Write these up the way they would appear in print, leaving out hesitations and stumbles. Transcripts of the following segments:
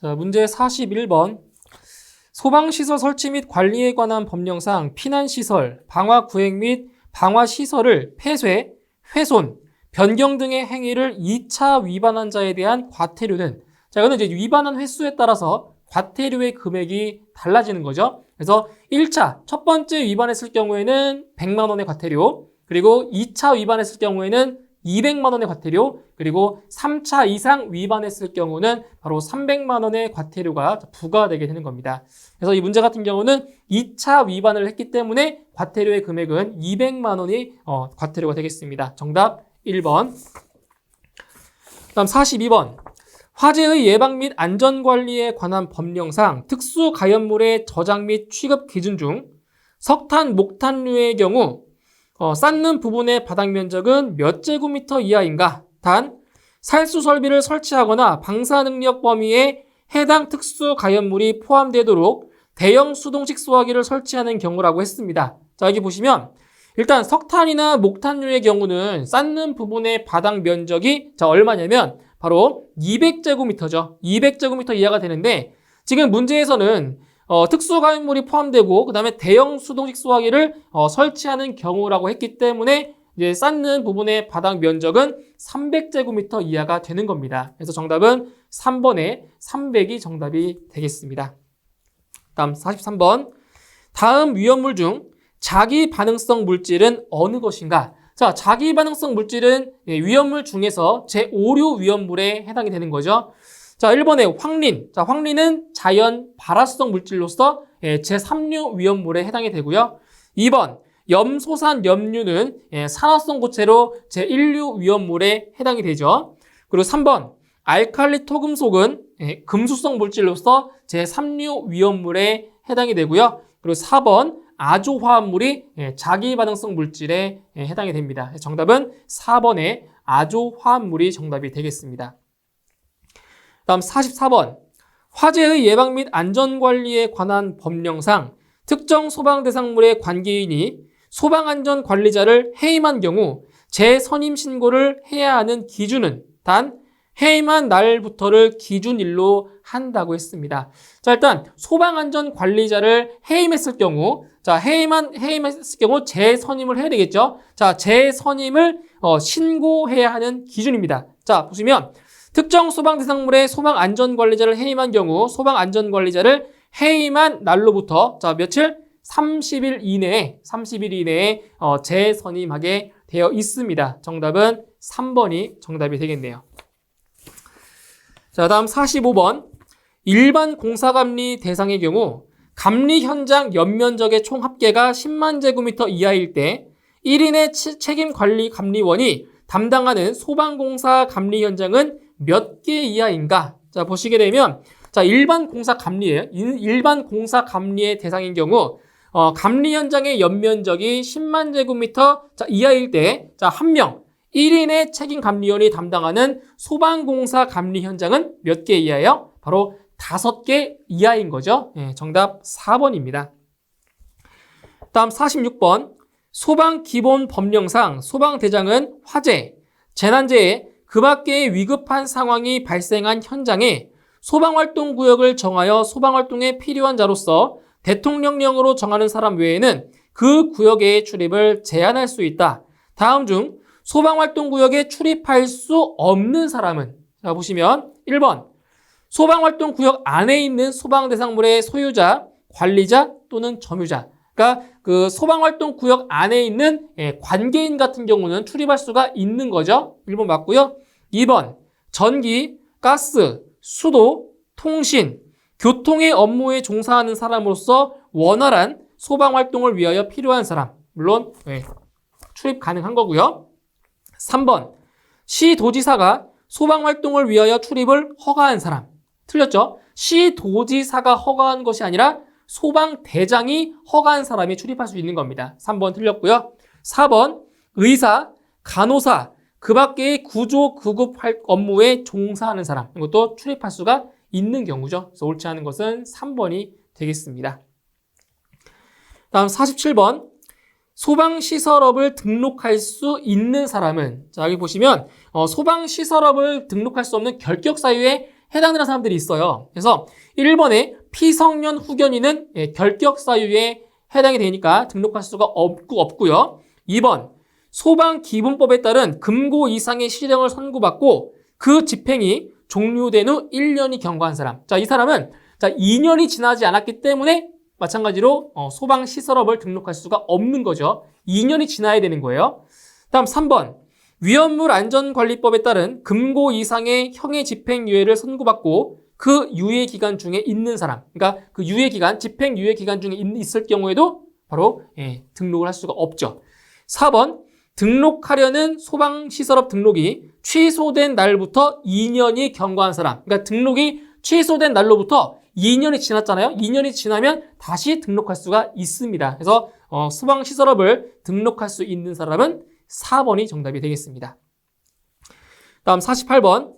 자, 문제 41번. 소방시설 설치 및 관리에 관한 법령상 피난시설, 방화구획 및 방화시설을 폐쇄, 훼손, 변경 등의 행위를 2차 위반한 자에 대한 과태료는, 자, 이거는 이제 위반한 횟수에 따라서 과태료의 금액이 달라지는 거죠. 그래서 1차, 첫 번째 위반했을 경우에는 100만 원의 과태료, 그리고 2차 위반했을 경우에는 200만 원의 과태료, 그리고 3차 이상 위반했을 경우는 바로 300만 원의 과태료가 부과되게 되는 겁니다. 그래서 이 문제 같은 경우는 2차 위반을 했기 때문에 과태료의 금액은 200만 원이 과태료가 되겠습니다. 정답 1번. 다음 42번. 화재의 예방 및 안전관리에 관한 법령상 특수가연물의 저장 및 취급 기준 중 석탄, 목탄류의 경우 쌓는 부분의 바닥 면적은 몇 제곱미터 이하인가? 단, 살수 설비를 설치하거나 방사 능력 범위에 해당 특수가연물이 포함되도록 대형 수동식 수화기를 설치하는 경우라고 했습니다. 자, 여기 보시면 일단 석탄이나 목탄류의 경우는 쌓는 부분의 바닥 면적이 얼마냐면 바로 200제곱미터죠. 200제곱미터 이하가 되는데 지금 문제에서는 특수가연물이 포함되고 그 다음에 대형 수동식 수화기를 설치하는 경우라고 했기 때문에 이제 쌓는 부분의 바닥 면적은 300제곱미터 이하가 되는 겁니다. 그래서 정답은 3번에 300이 정답이 되겠습니다. 다음 43번. 다음 위험물 중 자기 반응성 물질은 어느 것인가? 자, 자기 반응성 물질은 위험물 중에서 제5류 위험물에 해당이 되는 거죠. 자, 1번에 황린. 자, 황린은 자연 발화성 물질로서 제3류 위험물에 해당이 되고요. 2번, 염소산 염류는 산화성 고체로 제1류 위험물에 해당이 되죠. 그리고 3번, 알칼리 토금속은 금수성 물질로서 제3류 위험물에 해당이 되고요. 그리고 4번, 아조화합물이 자기 반응성 물질에 해당이 됩니다. 정답은 4번의 아조화합물이 정답이 되겠습니다. 다음 44번. 화재의 예방 및 안전관리에 관한 법령상 특정 소방 대상물의 관계인이 소방안전관리자를 해임한 경우 재선임 신고를 해야 하는 기준은 단 해임한 날부터를 기준일로 한다고 했습니다. 자, 일단 소방안전관리자를 해임했을 경우, 자, 해임했을 경우 재선임을 해야 되겠죠. 자, 재선임을 신고해야 하는 기준입니다. 자, 보시면 특정 소방 대상물의 소방안전관리자를 해임한 경우 소방안전관리자를 해임한 날로부터 자, 며칠? 30일 이내에 재선임하게 되어 있습니다. 정답은 3번이 정답이 되겠네요. 자, 다음 45번. 일반 공사감리 대상의 경우 감리 현장 연면적의 총 합계가 10만 제곱미터 이하일 때 1인의 책임관리 감리원이 담당하는 소방공사 감리 현장은 몇 개 이하인가? 자, 보시게 되면 자, 일반 공사 감리예요. 일반 공사 감리의 대상인 경우 감리 현장의 연면적이 10만 제곱미터 이하일 때 자, 한 명 1인의 책임 감리원이 담당하는 소방공사 감리 현장은 몇 개 이하예요? 바로 5개 이하인 거죠. 정답 4번입니다. 다음 46번. 소방기본법령상 소방대장은 화재, 재난재해, 그 밖의 위급한 상황이 발생한 현장에 소방활동구역을 정하여 소방활동에 필요한 자로서 대통령령으로 정하는 사람 외에는 그 구역의 출입을 제한할 수 있다. 다음 중 소방활동구역에 출입할 수 없는 사람은, 자, 보시면 1번 소방활동구역 안에 있는 소방대상물의 소유자, 관리자 또는 점유자. 그러니까 그 소방활동구역 안에 있는 관계인 같은 경우는 출입할 수가 있는 거죠. 1번 맞고요. 2번 전기, 가스, 수도, 통신, 교통의 업무에 종사하는 사람으로서 원활한 소방활동을 위하여 필요한 사람. 물론 출입 가능한 거고요. 3번 시도지사가 소방활동을 위하여 출입을 허가한 사람. 틀렸죠? 시도지사가 허가한 것이 아니라 소방대장이 허가한 사람이 출입할 수 있는 겁니다. 3번 틀렸고요. 4번 의사, 간호사, 그 밖의 구조, 구급 업무에 종사하는 사람. 이것도 출입할 수가 있는 경우죠. 그래서 옳지 않은 것은 3번이 되겠습니다. 다음 47번. 소방시설업을 등록할 수 있는 사람은, 자, 여기 보시면 소방시설업을 등록할 수 없는 결격 사유에 해당되는 사람들이 있어요. 그래서 1번에 피성년 후견인은 결격 사유에 해당이 되니까 등록할 수가 없고요. 2번 소방기본법에 따른 금고 이상의 실형을 선고받고 그 집행이 종료된 후 1년이 경과한 사람. 자, 이 사람은 2년이 지나지 않았기 때문에 마찬가지로 소방시설업을 등록할 수가 없는 거죠. 2년이 지나야 되는 거예요. 다음 3번 위험물 안전관리법에 따른 금고 이상의 형의 집행유예를 선고받고 그 유예기간 중에 있는 사람, 그러니까 그 유예기간, 집행유예기간 중에 있을 경우에도 바로 등록을 할 수가 없죠. 4번 등록하려는 소방시설업 등록이 취소된 날부터 2년이 경과한 사람, 그러니까 등록이 취소된 날로부터 2년이 지났잖아요. 2년이 지나면 다시 등록할 수가 있습니다. 그래서 소방시설업을 등록할 수 있는 사람은 4번이 정답이 되겠습니다. 다음 48번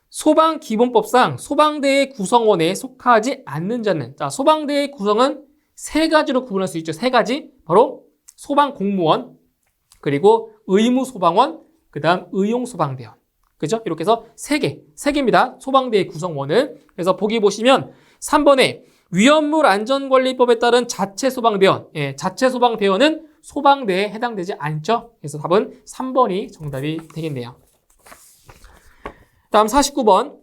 소방기본법상 소방대의 구성원에 속하지 않는 자는, 자, 소방대의 구성은 세 가지로 구분할 수 있죠. 세 가지. 바로 소방공무원, 그리고 의무소방원, 그 다음 의용소방대원. 그죠? 이렇게 해서 세 개입니다. 소방대의 구성원은. 그래서 보기 보시면 3번에 위험물 안전관리법에 따른 자체소방대원. 자체소방대원은 소방대에 해당되지 않죠. 그래서 답은 3번이 정답이 되겠네요. 다음 49번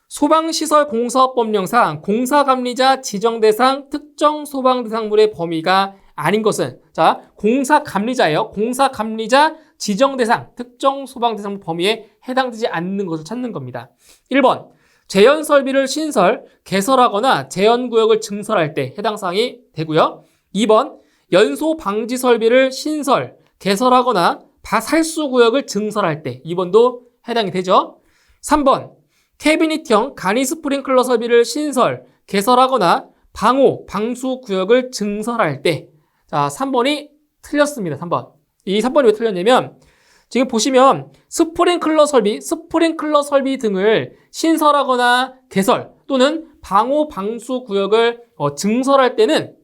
소방시설공사법령상 공사감리자 지정대상 특정 소방대상물의 범위가 아닌 것은, 자, 공사감리자예요. 공사감리자 지정대상 특정 소방대상물 범위에 해당되지 않는 것을 찾는 겁니다. 1번 재현설비를 신설, 개설하거나 재현구역을 증설할 때 해당 사항이 되고요. 2번 연소방지설비를 신설, 개설하거나 살수구역을 증설할 때 2번도 해당이 되죠. 3번 캐비닛형 간이 스프링클러 설비를 신설, 개설하거나 방호, 방수구역을 증설할 때, 자, 3번이 틀렸습니다. 3번. 이 3번이 왜 틀렸냐면 지금 보시면 스프링클러 설비 등을 신설하거나 개설 또는 방호, 방수구역을 증설할 때는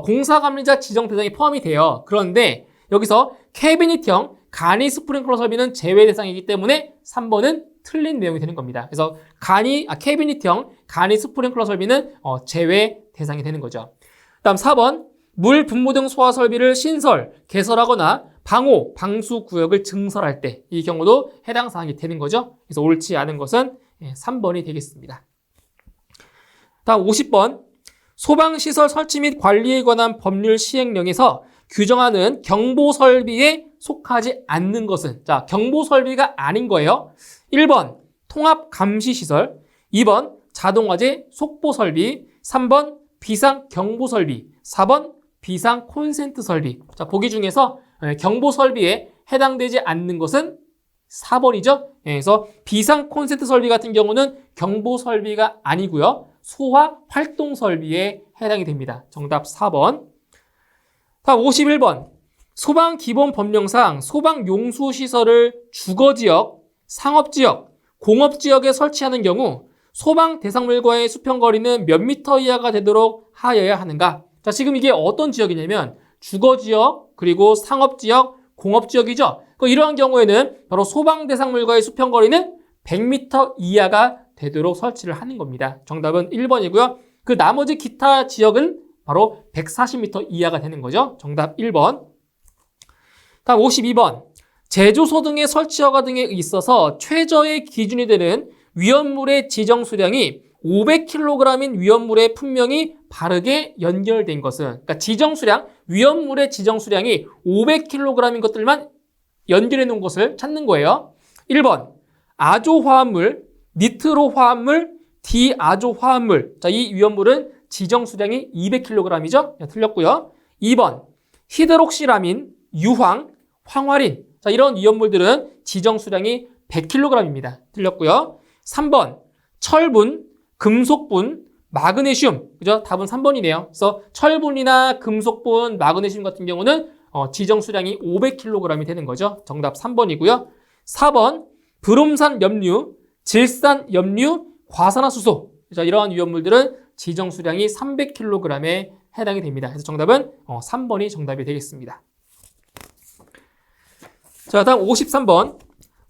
공사감리자 지정 대상이 포함이 돼요. 그런데 여기서 캐비닛형 간이 스프링클러 설비는 제외 대상이기 때문에 3번은 틀린 내용이 되는 겁니다. 그래서 캐비닛형 간이 스프링클러 설비는 제외 대상이 되는 거죠. 다음 4번 물 분무 등 소화 설비를 신설, 개설하거나 방호, 방수 구역을 증설할 때 이 경우도 해당 사항이 되는 거죠. 그래서 옳지 않은 것은 3번이 되겠습니다. 다음 50번 소방시설 설치 및 관리에 관한 법률 시행령에서 규정하는 경보설비에 속하지 않는 것은, 자, 경보설비가 아닌 거예요. 1번 통합감시시설, 2번 자동화재 속보설비, 3번 비상경보설비, 4번 비상콘센트설비. 자, 보기 중에서 경보설비에 해당되지 않는 것은 4번이죠. 그래서 비상콘센트설비 같은 경우는 경보설비가 아니고요. 소화활동설비에 해당이 됩니다. 정답 4번. 다음 51번 소방기본법령상 소방용수시설을 주거지역, 상업지역, 공업지역에 설치하는 경우 소방 대상물과의 수평거리는 몇 미터 이하가 되도록 하여야 하는가? 자, 지금 이게 어떤 지역이냐면 주거지역, 그리고 상업지역, 공업지역이죠. 이러한 경우에는 바로 소방 대상물과의 수평거리는 100m 이하가 되도록 설치를 하는 겁니다. 정답은 1번이고요. 그 나머지 기타 지역은 바로 140m 이하가 되는 거죠. 정답 1번. 다음 52번. 제조소 등의 설치 허가 등에 있어서 최저의 기준이 되는 위험물의 지정 수량이 500kg인 위험물에 분명히 바르게 연결된 것은, 그러니까 지정 수량, 위험물의 지정 수량이 500kg인 것들만 연결해 놓은 것을 찾는 거예요. 1번 아조 화합물, 니트로 화합물, 디아조 화합물. 자, 이 위험물은 지정 수량이 200kg이죠. 틀렸고요. 2번 히드록시라민, 유황, 황화린. 자, 이런 위험물들은 지정 수량이 100kg입니다. 틀렸고요. 3번 철분, 금속분, 마그네슘. 그죠? 답은 3번이네요. 그래서 철분이나 금속분, 마그네슘 같은 경우는 지정 수량이 500kg이 되는 거죠. 정답 3번이고요. 4번 브롬산 염류, 질산 염류, 과산화수소. 자, 이러한 위험물들은 지정 수량이 300kg에 해당이 됩니다. 그래서 정답은 3번이 정답이 되겠습니다. 자, 다음 53번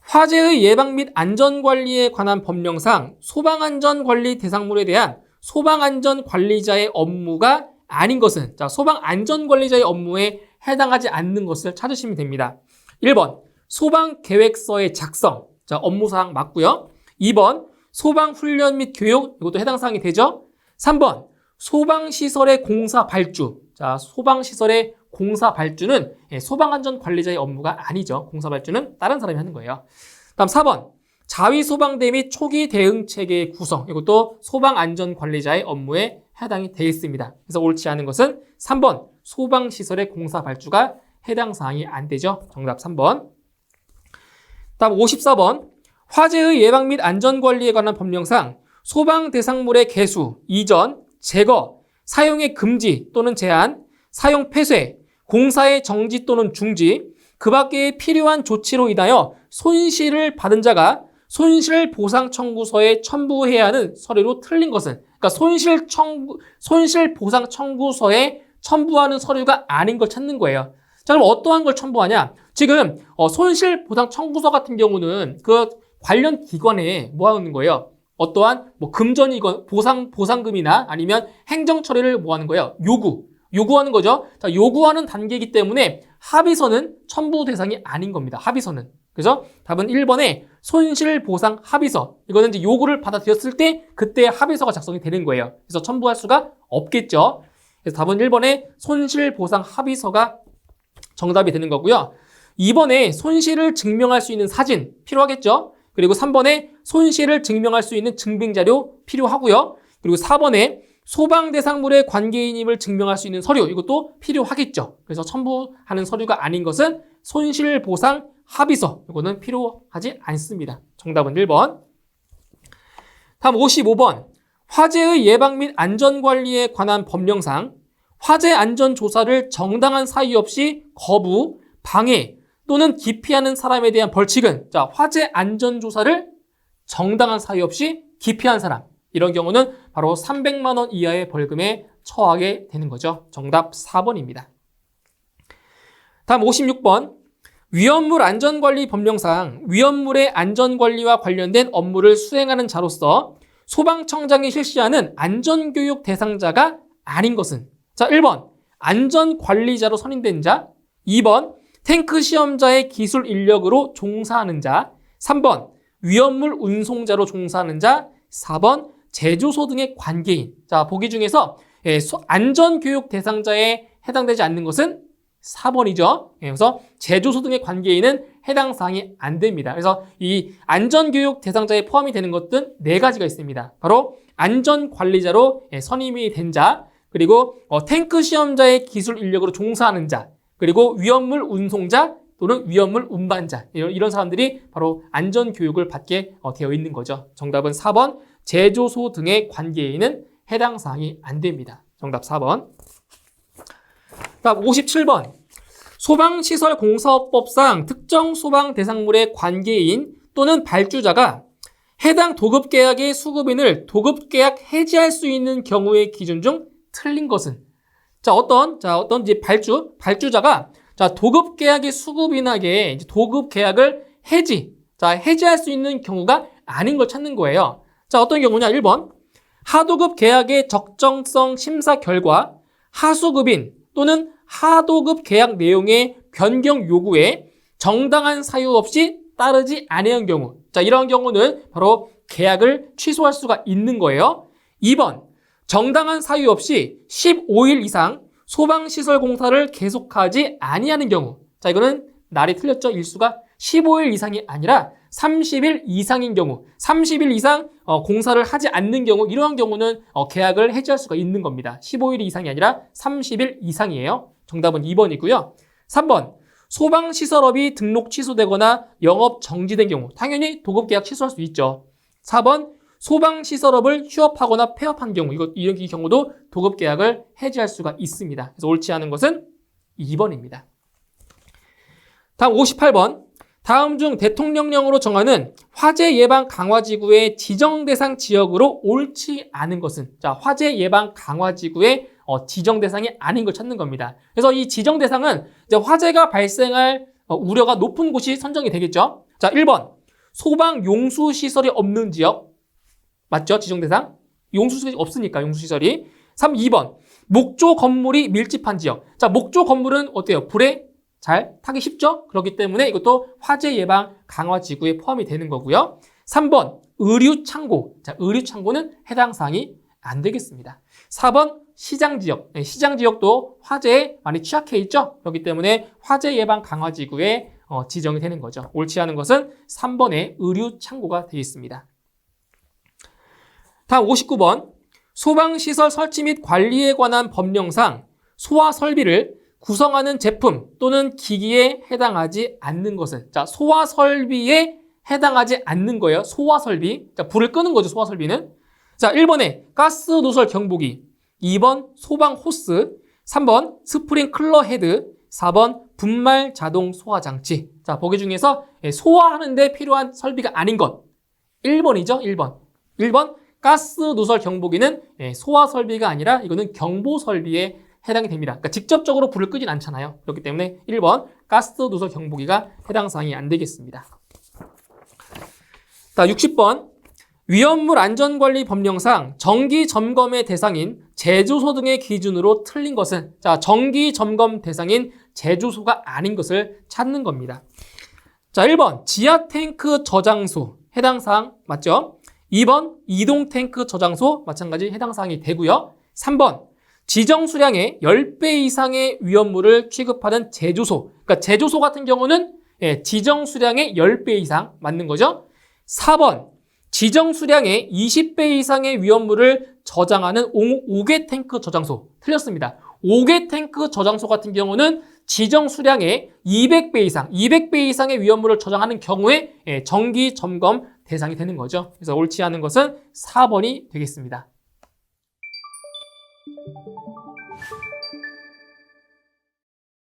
화재의 예방 및 안전관리에 관한 법령상 소방안전관리 대상물에 대한 소방안전관리자의 업무가 아닌 것은, 자, 소방안전관리자의 업무에 해당하지 않는 것을 찾으시면 됩니다. 1번, 소방계획서의 작성. 자, 업무사항 맞고요. 2번, 소방훈련 및 교육. 이것도 해당 사항이 되죠. 3번, 소방시설의 공사 발주. 자, 소방시설의 공사 발주는 소방안전관리자의 업무가 아니죠. 공사 발주는 다른 사람이 하는 거예요. 다음 4번, 자위소방대 및 초기 대응 체계의 구성. 이것도 소방안전관리자의 업무에 해당이 되어 있습니다. 그래서 옳지 않은 것은 3번, 소방시설의 공사 발주가 해당 사항이 안 되죠. 정답 3번. 다음 54번, 화재의 예방 및 안전관리에 관한 법령상 소방 대상물의 개수, 이전, 제거, 사용의 금지 또는 제한, 사용 폐쇄, 공사의 정지 또는 중지, 그 밖에 필요한 조치로 인하여 손실을 받은 자가 손실보상 청구서에 첨부해야 하는 서류로 틀린 것은, 그러니까 손실보상 청구서에 첨부하는 서류가 아닌 걸 찾는 거예요. 자, 그럼 어떠한 걸 첨부하냐? 지금 손실보상 청구서 같은 경우는 그 관련 기관에 뭐 하는 거예요? 어떠한 금전이건 보상금이나 아니면 행정 처리를 뭐 하는 거예요? 요구하는 거죠. 자, 요구하는 단계이기 때문에 합의서는 첨부 대상이 아닌 겁니다. 합의서는. 그래서 답은 1번에 손실보상 합의서. 이거는 이제 요구를 받아들였을 때 그때 합의서가 작성이 되는 거예요. 그래서 첨부할 수가 없겠죠. 그래서 답은 1번에 손실보상 합의서가 정답이 되는 거고요. 2번에 손실을 증명할 수 있는 사진 필요하겠죠. 그리고 3번에 손실을 증명할 수 있는 증빙자료 필요하고요. 그리고 4번에 소방 대상물의 관계인임을 증명할 수 있는 서류, 이것도 필요하겠죠. 그래서 첨부하는 서류가 아닌 것은 손실보상 합의서, 이거는 필요하지 않습니다. 정답은 1번. 다음 55번. 화재의 예방 및 안전관리에 관한 법령상 화재 안전조사를 정당한 사유 없이 거부, 방해 또는 기피하는 사람에 대한 벌칙은, 자, 화재 안전조사를 정당한 사유 없이 기피한 사람, 이런 경우는 바로 300만 원 이하의 벌금에 처하게 되는 거죠. 정답 4번입니다. 다음 56번. 위험물 안전관리 법령상 위험물의 안전관리와 관련된 업무를 수행하는 자로서 소방청장이 실시하는 안전교육 대상자가 아닌 것은, 자, 1번 안전관리자로 선임된 자, 2번 탱크 시험자의 기술 인력으로 종사하는 자, 3번 위험물 운송자로 종사하는 자, 4번 제조소 등의 관계인. 자, 보기 중에서 안전교육 대상자에 해당되지 않는 것은 4번이죠. 그래서 제조소 등의 관계인은 해당 사항이 안 됩니다. 그래서 이 안전교육 대상자에 포함이 되는 것은 4가지가 있습니다. 바로 안전관리자로 선임이 된 자, 그리고 탱크 시험자의 기술 인력으로 종사하는 자, 그리고 위험물 운송자 또는 위험물 운반자, 이런 사람들이 바로 안전교육을 받게 되어 있는 거죠. 정답은 4번 제조소 등의 관계인은 해당 사항이 안 됩니다. 정답 4번. 다음 57번. 소방시설공사업법상 특정 소방 대상물의 관계인 또는 발주자가 해당 도급계약의 수급인을 도급계약 해지할 수 있는 경우의 기준 중 틀린 것은, 어떤 이제 발주자가 도급계약의 수급인에게 도급계약을 해지할 수 있는 경우가 아닌 걸 찾는 거예요. 어떤 경우냐? 1번. 하도급 계약의 적정성 심사 결과 하수급인 또는 하도급 계약 내용의 변경 요구에 정당한 사유 없이 따르지 아니한 경우. 이런 경우는 바로 계약을 취소할 수가 있는 거예요. 2번. 정당한 사유 없이 15일 이상 소방시설 공사를 계속하지 아니하는 경우. 이거는 날이 틀렸죠. 일수가 15일 이상이 아니라 30일 이상인 경우, 30일 이상 공사를 하지 않는 경우, 이러한 경우는 계약을 해지할 수가 있는 겁니다. 15일 이상이 아니라 30일 이상이에요. 정답은 2번이고요. 3번. 소방시설업이 등록 취소되거나 영업 정지된 경우. 당연히 도급계약 취소할 수 있죠. 4번. 소방시설업을 휴업하거나 폐업한 경우. 이런 경우도 도급계약을 해지할 수가 있습니다. 그래서 옳지 않은 것은 2번입니다. 다음 58번. 다음 중 대통령령으로 정하는 화재 예방 강화지구의 지정 대상 지역으로 옳지 않은 것은, 화재 예방 강화지구의 지정 대상이 아닌 걸 찾는 겁니다. 그래서 이 지정 대상은 이제 화재가 발생할 우려가 높은 곳이 선정이 되겠죠. 1번 소방 용수 시설이 없는 지역. 맞죠? 지정 대상. 용수 시설이 없으니까 용수 시설이. 2번. 목조 건물이 밀집한 지역. 자, 목조 건물은 어때요? 불에 잘 타기 쉽죠? 그렇기 때문에 이것도 화재 예방 강화 지구에 포함이 되는 거고요. 3번. 의류 창고. 자, 의류 창고는 해당 사항이 안 되겠습니다. 4번. 시장 지역. 네, 시장 지역도 화재에 많이 취약해 있죠? 그렇기 때문에 화재 예방 강화 지구에 지정이 되는 거죠. 옳지 않은 것은 3번의 의류 창고가 되어 있습니다. 다음 59번. 소방시설 설치 및 관리에 관한 법령상 소화 설비를 구성하는 제품 또는 기기에 해당하지 않는 것은. 자, 소화 설비에 해당하지 않는 거예요. 소화 설비. 자, 불을 끄는 거죠, 소화 설비는. 자, 1번에 가스 노설 경보기, 2번 소방 호스, 3번 스프링클러 헤드, 4번 분말 자동 소화 장치. 자, 보기 중에서 소화하는데 필요한 설비가 아닌 것. 1번이죠, 1번. 1번 가스 노설 경보기는 소화 설비가 아니라 이거는 경보 설비에 해당이 됩니다. 그러니까 직접적으로 불을 끄진 않잖아요. 그렇기 때문에 1번 가스 노설 경보기가 해당 사항이 안 되겠습니다. 자, 60번. 위험물 안전관리 법령상 정기 점검의 대상인 제조소 등의 기준으로 틀린 것은. 자, 정기 점검 대상인 제조소가 아닌 것을 찾는 겁니다. 자, 1번 지하 탱크 저장소 해당 사항 맞죠? 2번 이동 탱크 저장소 마찬가지 해당 사항이 되고요. 3번 지정 수량의 10배 이상의 위험물을 취급하는 제조소. 그러니까 제조소 같은 경우는 지정 수량의 10배 이상 맞는 거죠. 4번 지정 수량의 20배 이상의 위험물을 저장하는 5개 탱크 저장소. 틀렸습니다. 5개 탱크 저장소 같은 경우는 지정 수량의 200배 이상, 200배 이상의 위험물을 저장하는 경우에 정기 점검 대상이 되는 거죠. 그래서 옳지 않은 것은 4번이 되겠습니다.